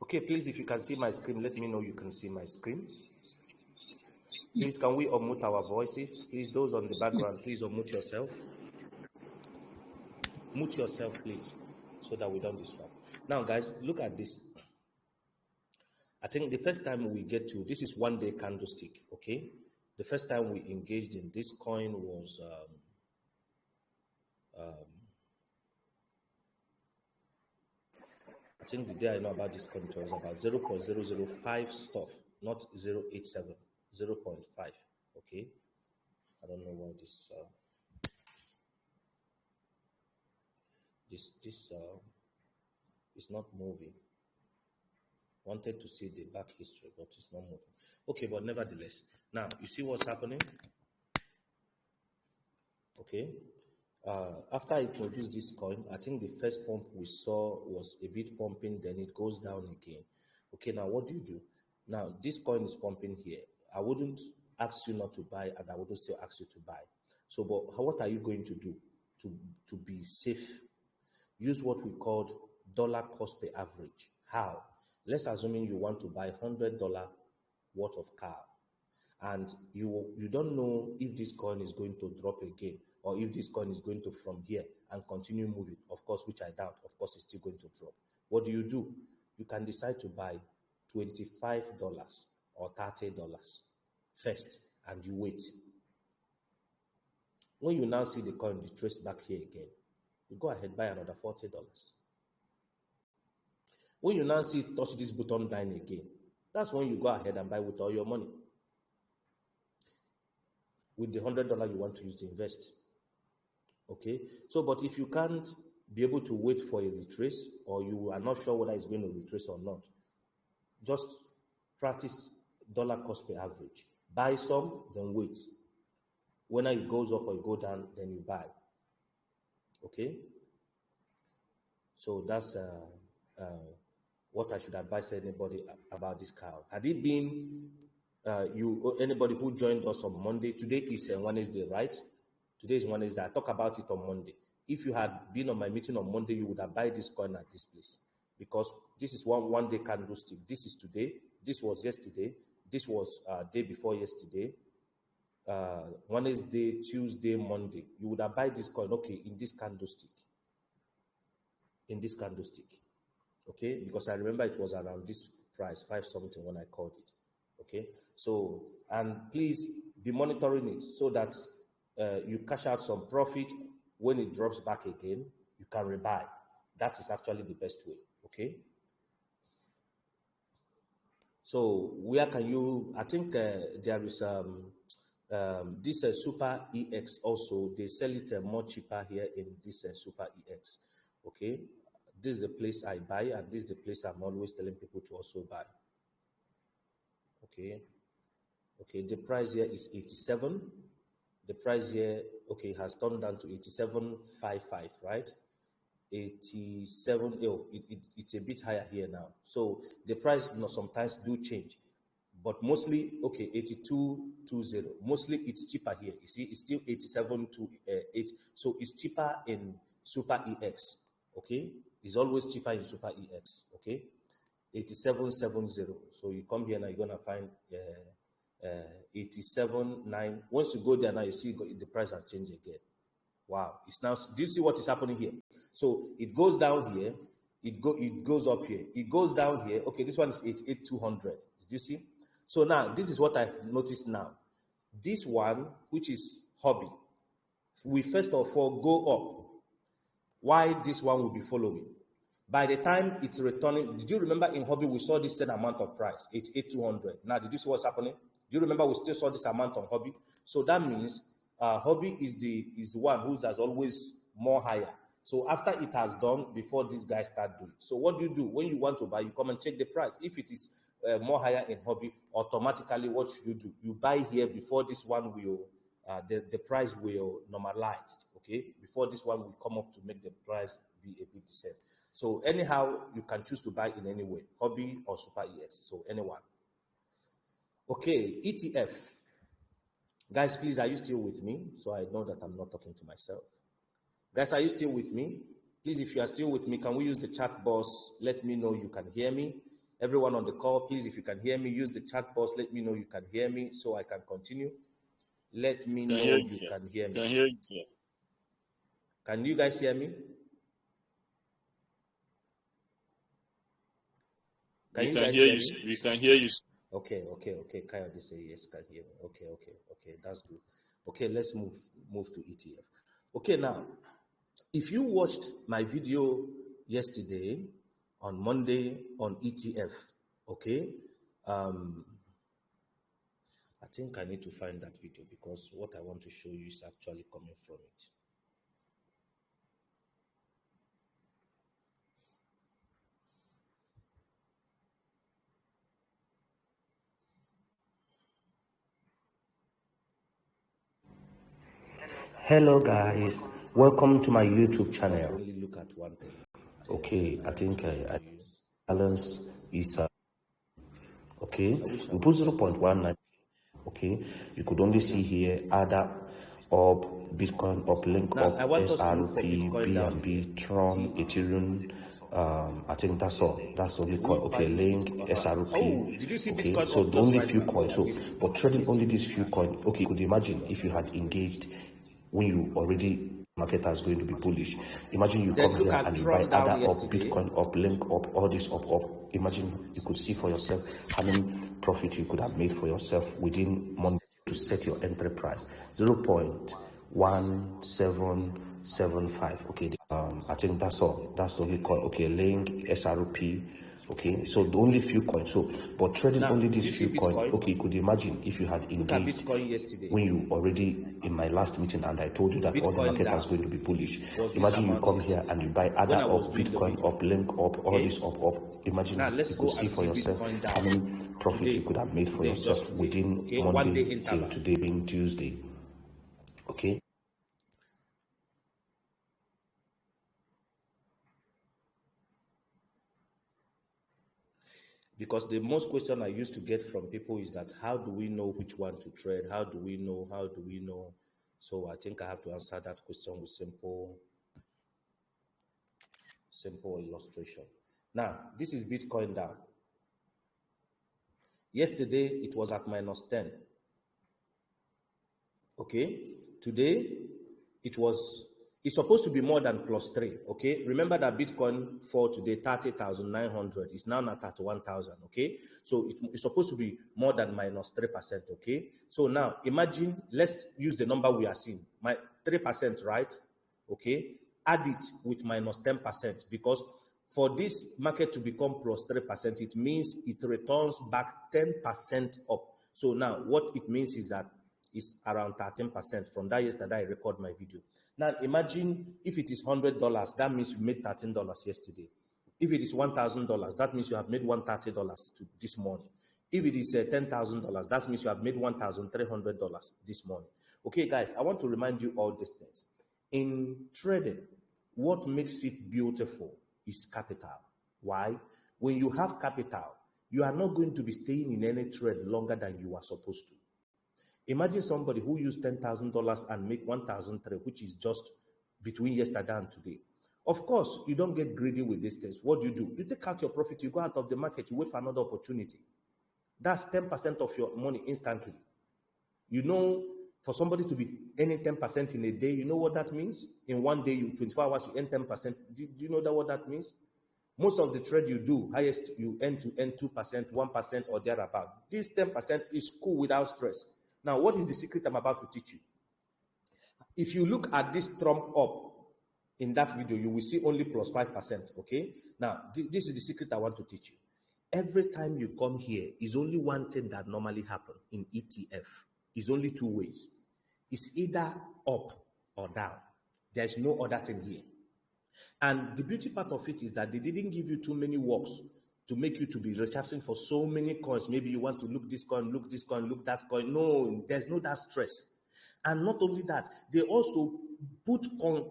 Okay, please, if you can see my screen, let me know you can see my screen. Please, can we unmute our voices? Please, those on the background, please unmute yourself. Mute yourself, please, so that we don't disrupt. Now, guys, look at this. I think the first time we get to, this is 1 day candlestick, okay? The first time we engaged in this coin was, I think the day I know about this coin, it was about 0.005 stuff, not 0.87, 0.5, okay? I don't know why this is not moving. Wanted to see the back history, but it's not moving. Okay, but nevertheless, now you see what's happening. Okay, after I introduced this coin, I think the first pump we saw was a bit pumping, then it goes down again. Okay, now what do you do? Now this coin is pumping here. I wouldn't ask you not to buy, and I wouldn't still ask you to buy. So, but what are you going to do to be safe? Use what we called dollar cost per average. How? Let's assume you want to buy $100 worth of cow, and you don't know if this coin is going to drop again, or if this coin is going to from here and continue moving. Of course, which I doubt. Of course, it's still going to drop. What do? You can decide to buy $25 or $30 first, and you wait. When you now see the coin retrace back here again, you go ahead, buy another $40. When you now see touch this bottom line again, that's when you go ahead and buy with all your money, with the $100 you want to use to invest. Okay, so but if you can't be able to wait for a retrace, or you are not sure whether it's going to retrace or not, just practice dollar cost per average. Buy some, then wait. When it goes up or it go down, then you buy. Okay, so that's what I should advise anybody about this cow. Had it been anybody who joined us on Monday, today is Wednesday, right? Today is Wednesday. I talk about it on Monday. If you had been on my meeting on Monday, you would have buy this coin at this place, because this is one day candlestick. This is today. This was yesterday. This was day before yesterday. Wednesday, Tuesday, Monday. You would have buy this coin, okay, in this candlestick. In this candlestick. Okay, because I remember it was around this price, 5 something, when I called it. Okay, so, and please be monitoring it so that you cash out some profit. When it drops back again, you can rebuy. That is actually the best way. Okay, so where can you, I think there is this Super EX also. They sell it more cheaper here in this Super EX. Okay, this is the place I buy, and this is the place I'm always telling people to also buy. Okay, the price here is 87. The price here, okay, has turned down to 87.55, right? 87. It's a bit higher here now. So the price, sometimes do change, but mostly, okay, 82.20. Mostly it's cheaper here. You see, it's still 87.28. So it's cheaper in Super EX. Okay, it's always cheaper in Super EX. Okay, 87.70. So you come here now, you're gonna find 87.9. Once you go there now, you see the price has changed again. Wow, it's now. Do you see what is happening here? So it goes down here, it goes up here, it goes down here. Okay, this one is 88.200. Did you see? So now this is what I've noticed now. This one, which is hobby, we first of all go up. Why this one will be following? By the time it's returning, did you remember in hobby we saw this same amount of price, 88.200. Now, did you see what's happening? Do you remember we still saw this amount on hobby? So that means hobby is the one who has always more higher. So after it has done, before these guys start doing. So what do you do when you want to buy? You come and check the price. If it is more higher in hobby, automatically what should you do? You buy here before this one will the price will normalize. Okay, before this one will come up to make the price be a bit the same. So anyhow, you can choose to buy in any way, hobby or Super EX. So anyone. Okay, ETF. Guys, please, are you still with me? So I know that I'm not talking to myself. Guys, are you still with me? Please, if you are still with me, can we use the chat box? Let me know you can hear me. Everyone on the call, please, if you can hear me, use the chat box. Let me know you can hear me so I can continue. Let me know you can hear me. Can hear you, sir. Can you guys hear me? Can you guys hear me? We can hear you. Okay. Kayode say yes, can hear me. Okay, that's good. Okay, let's move to ETF. Okay, now, if you watched my video yesterday on Monday on ETF, okay, I think I need to find that video because what I want to show you is actually coming from it. Hello guys, welcome to my YouTube channel. Only look at one thing. Okay, I think I balance is okay. We put 0.19. Okay, you could only see here ADA up, Bitcoin up, link up, SRP, BNB, Tron, Ethereum. I think that's all. That's the only coin. Okay, link, SRP. Oh, did you see okay, Bitcoin so the only few coins. So, but trading only these few coins. Okay, could you imagine if you had engaged when you already market is going to be bullish? Imagine you come here and you buy ADA up, Bitcoin up, link up, all this up. Imagine you could see for yourself how many profit you could have made for yourself within Monday to set your entry price 0.1775. Okay, I think that's all. That's the only coin. Okay, link, SRP. Okay, so the only few coins. So, but trading now, only these few coins. Okay, could you imagine if you had engaged when you already in my last meeting and I told you that Bitcoin all the market is going to be bullish. Imagine you come here and you buy ADA up, Bitcoin up, link up, okay, all this up. Imagine now, you could see for yourself how many profit you could have made for yourself within Monday till today being Tuesday. Okay. Because the most question I used to get from people is that how do we know which one to trade? How do we know? So I think I have to answer that question with simple illustration. Now, this is Bitcoin down. Yesterday, it was at -10. Okay, today, it's supposed to be more than +3, okay? Remember that Bitcoin for today, 30,900, is now at 31,000, okay? So it's supposed to be more than -3%, okay? So now, imagine, let's use the number we are seeing, 3%, right? Okay, add it with -10%, because for this market to become +3%, it means it returns back 10% up. So now, what it means is that it's around 13% from that yesterday I record my video. Now, imagine if it is $100, that means you made $13 yesterday. If it is $1,000, that means you have made $130 this morning. If it is $10,000, that means you have made $1,300 this morning. Okay, guys, I want to remind you all these things. In trading, what makes it beautiful is capital. Why? When you have capital, you are not going to be staying in any trade longer than you are supposed to. Imagine somebody who used $10,000 and make 1,003, which is just between yesterday and today. Of course, you don't get greedy with these things. What do? You take out your profit, you go out of the market, you wait for another opportunity. That's 10% of your money instantly. You know, for somebody to be earning 10% in a day, you know what that means? In one day, 24 hours, you earn 10%. Do you know what that means? Most of the trade you do, highest you earn to earn 2%, 1% or thereabout. This 10% is cool without stress. Now, what is the secret I'm about to teach you? If you look at this thumb up in that video, you will see only +5%, okay? Now, this is the secret I want to teach you. Every time you come here, is only one thing that normally happens in ETF. It's only two ways. It's either up or down. There's no other thing here. And the beauty part of it is that they didn't give you too many works to make you to be researching for so many coins. Maybe you want to look this coin, look that coin. No, there's no that stress. And not only that, they also put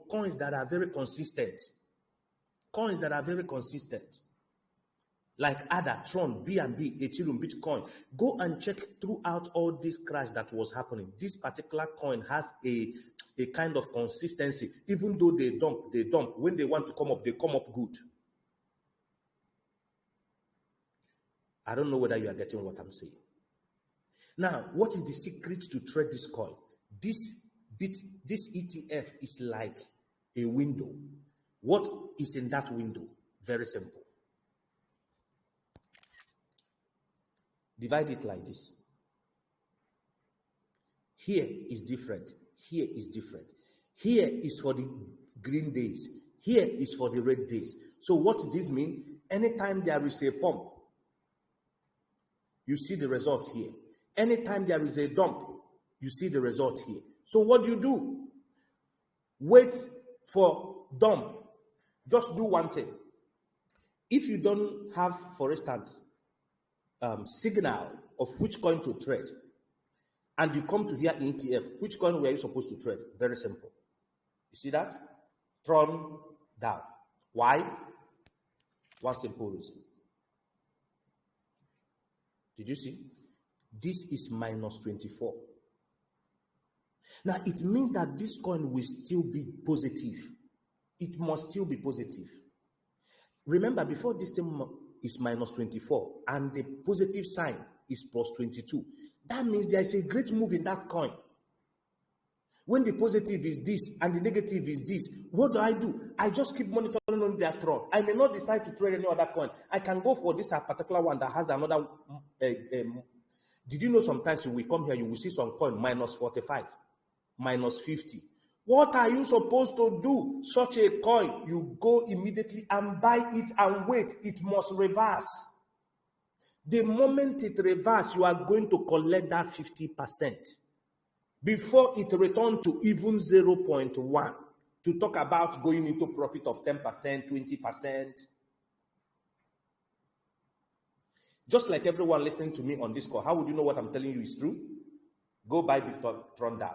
coins that are very consistent. Coins that are very consistent. Like ADA, Tron, BNB, Ethereum, Bitcoin. Go and check throughout all this crash that was happening. This particular coin has a kind of consistency. Even though they dump. When they want to come up, they come up good. I don't know whether you are getting what I'm saying. Now, what is the secret to trade this coin? This ETF is like a window. What is in that window? Very simple. Divide it like this. Here is different. Here is different. Here is for the green days. Here is for the red days. So what does this mean? Anytime there is a pump, you see the result here. Anytime there is a dump, you see the result here. So what do? Wait for dump. Just do one thing. If you don't have, for instance, signal of which coin to trade, and you come to here in ETF, which coin were you supposed to trade? Very simple. You see that? Tron down. Why? One simple reason. Did you see? This is minus 24. Now, it means that this coin will still be positive. It must still be positive. Remember, before this thing is minus 24 and the positive sign is plus 22, that means there is a great move in that coin. When the positive is this and the negative is this, what do? I just keep monitoring on their tron. I may not decide to trade any other coin. I can go for this particular one that has another. Did you know sometimes you will come here, you will see some coin minus 45, minus 50. What are you supposed to do? Such a coin, you go immediately and buy it and wait. It must reverse. The moment it reverses, you are going to collect that 50%. Before it returns to even 0.1, to talk about going into profit of 10%, 20%. Just like everyone listening to me on this call, how would you know what I'm telling you is true? Go buy Tron down.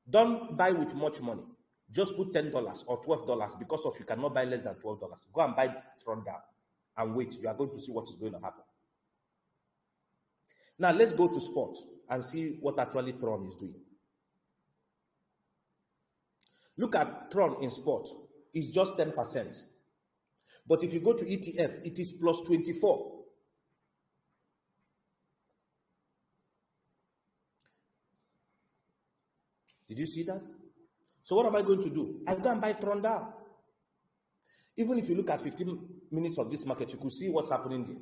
Don't buy with much money. Just put $10 or $12 because of you cannot buy less than $12. Go and buy Tron down and wait. You are going to see what is going to happen. Now let's go to spot and see what actually Tron is doing. Look at Tron in spot. It's just 10%. But if you go to ETF, it is plus 24. Did you see that? So what am I going to do? I go and buy Tron down. Even if you look at 15 minutes of this market, you could see what's happening there.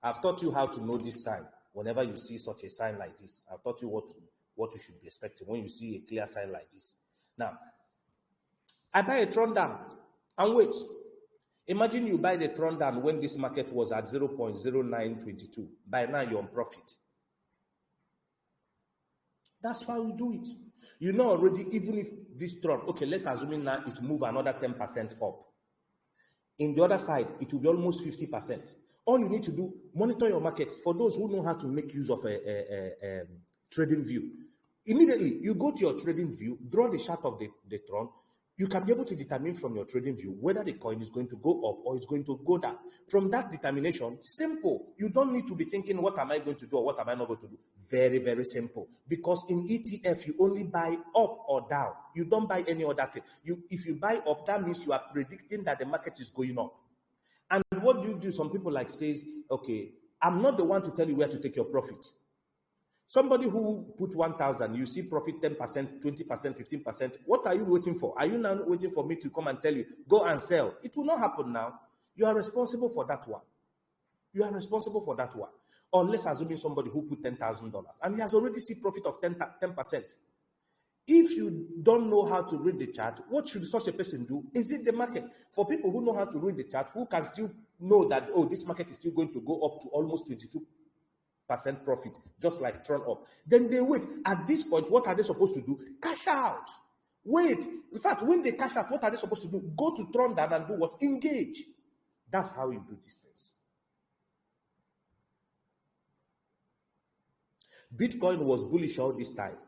I've taught you how to know this sign. Whenever you see such a sign like this, I've taught you what you should be expecting when you see a clear sign like this. Now, I buy a Tron down and wait. Imagine you buy the Tron down when this market was at 0.0922. By now, you're on profit. That's how we do it. You know already, even if this Tron, okay, let's assume now it move another 10% up. In the other side, it will be almost 50%. All you need to do, monitor your market. For those who know how to make use of a trading view, immediately you go to your trading view, draw the chart of the Tron. You can be able to determine from your trading view whether the coin is going to go up or it's going to go down. From that determination, simple. You don't need to be thinking, what am I going to do or what am I not going to do? Very, very simple. Because in ETF, you only buy up or down. You don't buy any other thing. If you buy up, that means you are predicting that the market is going up. And what do you do? Some people like says, okay, I'm not the one to tell you where to take your profit. Somebody who put 1,000, you see profit 10%, 20%, 15%. What are you waiting for? Are you now waiting for me to come and tell you, go and sell? It will not happen now. You are responsible for that one. You are responsible for that one. Or let's assume somebody who put $10,000 and he has already seen profit of 10%. If you don't know how to read the chart, what should such a person do? Is it the market? For people who know how to read the chart, who can still know that, oh, this market is still going to go up to almost 22% profit, just like Tron up. Then they wait. At this point, what are they supposed to do? Cash out. Wait. In fact, when they cash out, what are they supposed to do? Go to Tron down and do what? Engage. That's how you do these things. Bitcoin was bullish all this time.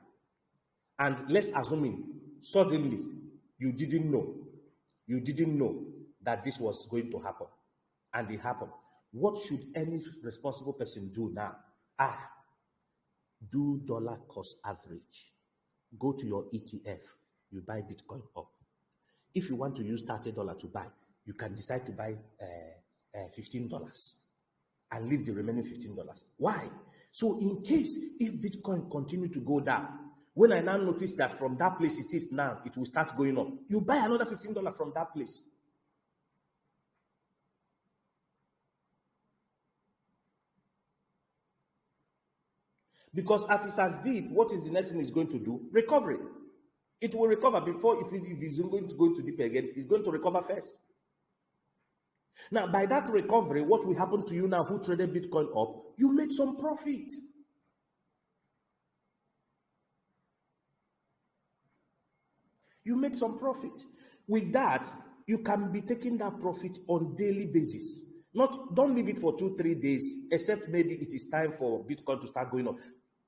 And let's assume suddenly you didn't know that this was going to happen. And it happened. What should any responsible person do now? Do dollar cost average. Go to your ETF. You buy Bitcoin up. If you want to use $30 to buy, you can decide to buy $15. and leave the remaining $15. Why? So in case if Bitcoin continue to go down, when I now notice that from that place it is now, it will start going up, you buy another $15 from that place. Because at its as deep, what is the next thing it's going to do? Recovery. It will recover before, if it's going to go to deep again, it's going to recover first. Now, by that recovery, what will happen to you now who traded Bitcoin up? You made some profit. You made some profit. With that, you can be taking that profit on daily basis. Don't leave it for 2-3 days, except maybe it is time for Bitcoin to start going up.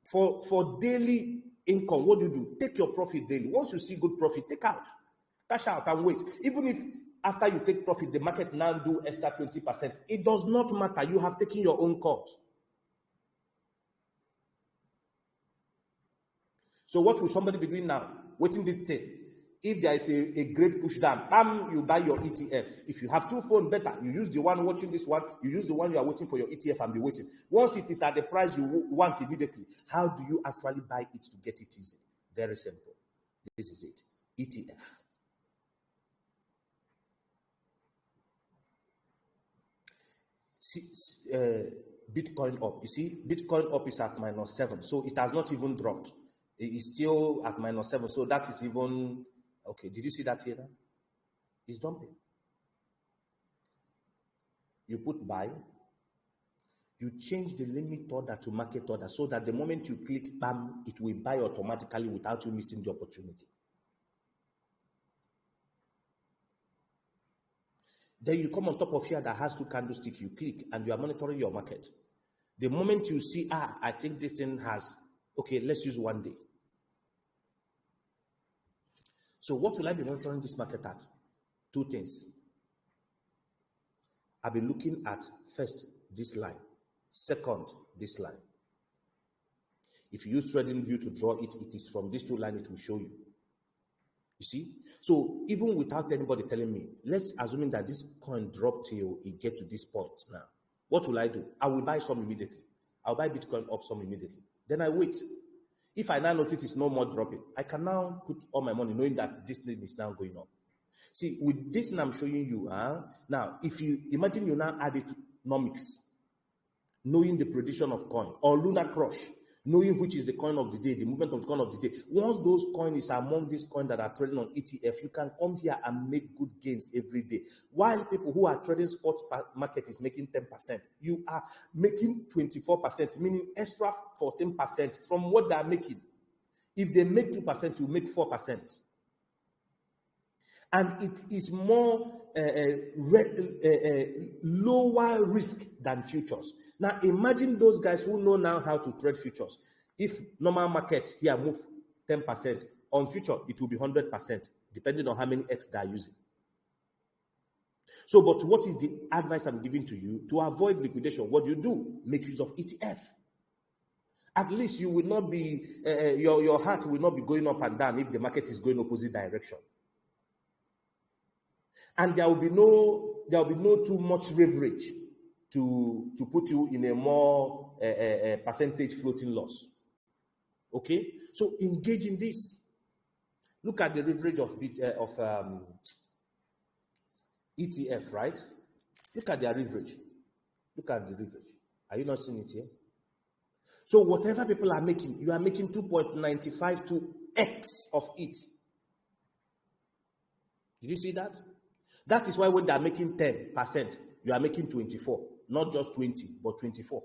For daily income, what do? Take your profit daily. Once you see good profit, take out. Cash out and wait. Even if after you take profit, the market now do extra 20%, it does not matter. You have taken your own cut. So what will somebody be doing now? Waiting this thing. If there is a great push down, bam, you buy your ETF. If you have two phones, better. You use the one watching this one. You use the one you are waiting for your ETF and be waiting. Once it is at the price you want immediately, how do you actually buy it to get it easy? Very simple. This is it. ETF. See, Bitcoin up. You see, Bitcoin up is at -7. So it has not even dropped. It is still at -7. So that is even... Okay, did you see that here? It's dumping. You put buy. You change the limit order to market order so that the moment you click, bam, it will buy automatically without you missing the opportunity. Then you come on top of here that has 2 candlesticks, you click and you are monitoring your market. The moment you see, I think this thing has, okay, let's use 1 day. So what will I be monitoring this market at? 2 things. I'll be looking at first this line, second this line. If you use TradingView to draw it, it is from these 2 lines it will show you. You see? So even without anybody telling me, let's assume that this coin dropped till it get to this point now. What will I do? I will buy some immediately. I'll buy Bitcoin up some immediately. Then I wait. If I now notice it's no more dropping, I can now put all my money knowing that this thing is now going up. See, with this thing I'm showing you, now, if you imagine you now add it to nomics, knowing the prediction of coin, or lunar crush, knowing which is the coin of the day, the movement of the coin of the day. Once those coins is among these coins that are trading on ETF, you can come here and make good gains every day. While people who are trading spot market is making 10%, you are making 24%, meaning extra 14% from what they are making. If they make 2%, you make 4%. And it is more lower risk than futures. Now, imagine those guys who know now how to trade futures. If normal market here move 10%, on future, it will be 100%, depending on how many X they are using. So, but what is the advice I'm giving to you? To avoid liquidation, what do? Make use of ETF. At least you will not be, your heart will not be going up and down if the market is going opposite direction. And there will be no too much leverage to put you in a more percentage floating loss. Okay, so engage in this. Look at the leverage of ETF, right? Look at their leverage. Look at the leverage. Are you not seeing it here? So whatever people are making, you are making 2.952x of it. Did you see that? That is why when they are making 10%, you are making 24, not just 20, but 24.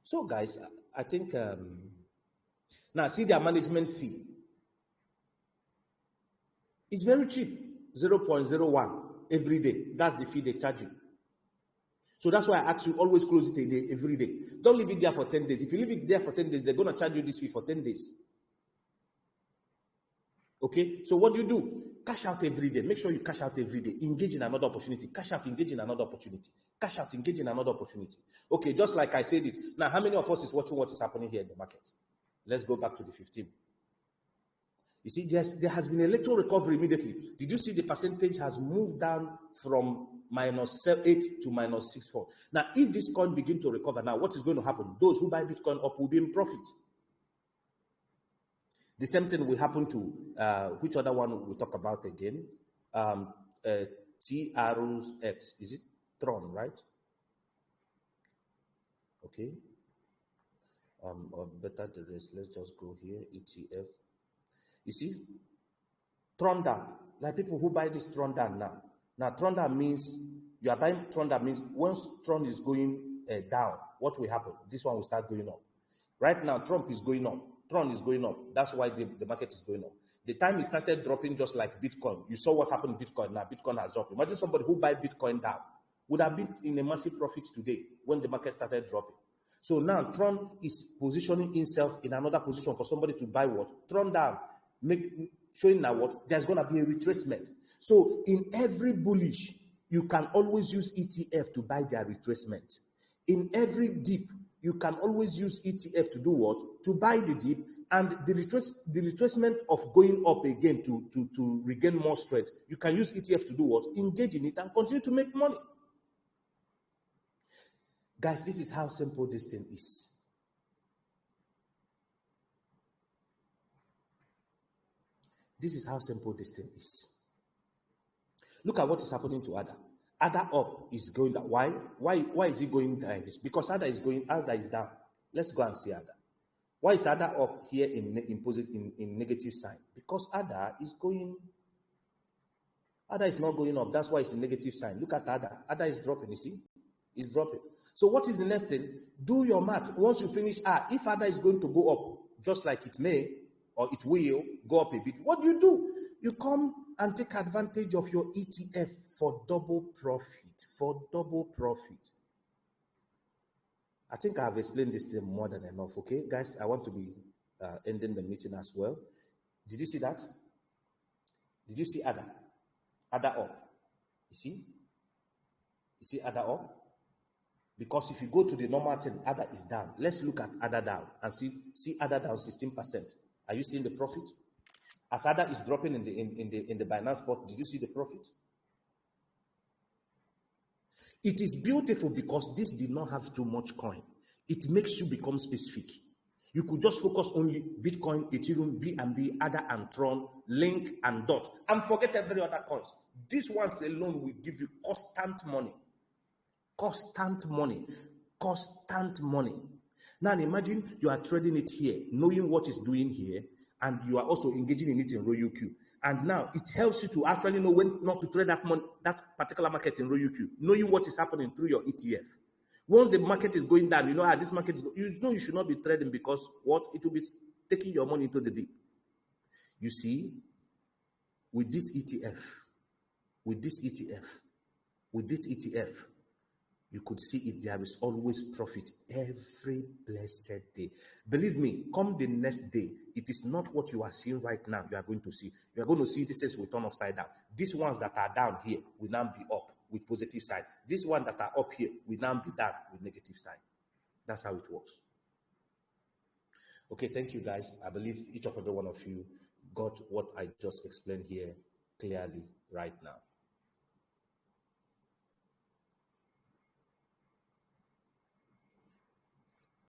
So guys, I think, now see their management fee. It's very cheap, 0.01 every day. That's the fee they charge you. So that's why I ask you, always close it every day. Don't leave it there for 10 days. If you leave it there for 10 days, they're going to charge you this fee for 10 days. Okay, so what do? Cash out every day. Make sure you cash out every day. Engage in another opportunity. Cash out, engage in another opportunity. Cash out, engage in another opportunity. Okay, just like I said it. Now, how many of us is watching what is happening here in the market? Let's go back to the 15. You see, there has been a little recovery immediately. Did you see the percentage has moved down from -8 to -64? Now, if this coin begin to recover, now what is going to happen? Those who buy Bitcoin up will be in profit. The same thing will happen to, which other one we talk about again? TRX, is it Tron, right? Okay. Or better the rest, let's just go here, ETF. You see, Tron down, like people who buy this Tron down now. Now, Tron down means, you are buying Tron down means once Tron is going down, what will happen? This one will start going up. Right now, Trump is going up. Tron is going up. That's why the market is going up. The time it started dropping, just like Bitcoin, you saw what happened in Bitcoin. Now, Bitcoin has dropped. Imagine somebody who buy Bitcoin down would have been in a massive profit today when the market started dropping. So now Tron is positioning himself in another position for somebody to buy what? Tron down, showing now what? There's going to be a retracement. So in every bullish, you can always use ETF to buy their retracement. In every dip, you can always use ETF to do what? To buy the dip, and the retracement of going up again to regain more strength. You can use ETF to do what? Engage in it and continue to make money. Guys, this is how simple this thing is. This is how simple this thing is. Look at what is happening to ADA. ADA up is going down. Why is it going down? Because ADA is going, ADA is down. Let's go and see ADA. Why is ADA up here in negative sign? Because ADA is going, ADA is not going up. That's why it's in negative sign. Look at ADA. ADA is dropping, you see? It's dropping. So what is the next thing? Do your math. Once you finish, if ADA is going to go up, just like it may, or it will go up a bit, what do? You come and take advantage of your ETF for double profit, I think I have explained this thing more than enough, okay? Guys, I want to be ending the meeting as well. Did you see that? Did you see ADA? ADA up. You see? You see ADA up? Because if you go to the normal thing, ADA is down. Let's look at ADA down and see ADA down 16%. Are you seeing the profit? As ADA is dropping in the Binance spot, did you see the profit? It is beautiful because this did not have too much coin. It makes you become specific. You could just focus only Bitcoin, Ethereum, BNB, ADA and Tron, Link and DOT, and forget every other coins. This ones alone will give you constant money. Constant money. Constant money. Now imagine you are trading it here, knowing what it's doing here, and you are also engaging in it in RoyalQ. And now it helps you to actually know when not to trade that particular market in RoyalQ, knowing what is happening through your ETF. Once the market is going down, you know how this market is going, you know you should not be trading because what? It will be taking your money into the deep. You see, with this ETF, you could see it. There is always profit every blessed day. Believe me, come the next day, it is not what you are seeing right now you are going to see. You are going to see this will turn upside down. These ones that are down here will now be up with positive side. These ones that are up here will now be down with negative side. That's how it works. Okay, thank you guys. I believe each of every one of you got what I just explained here clearly right now.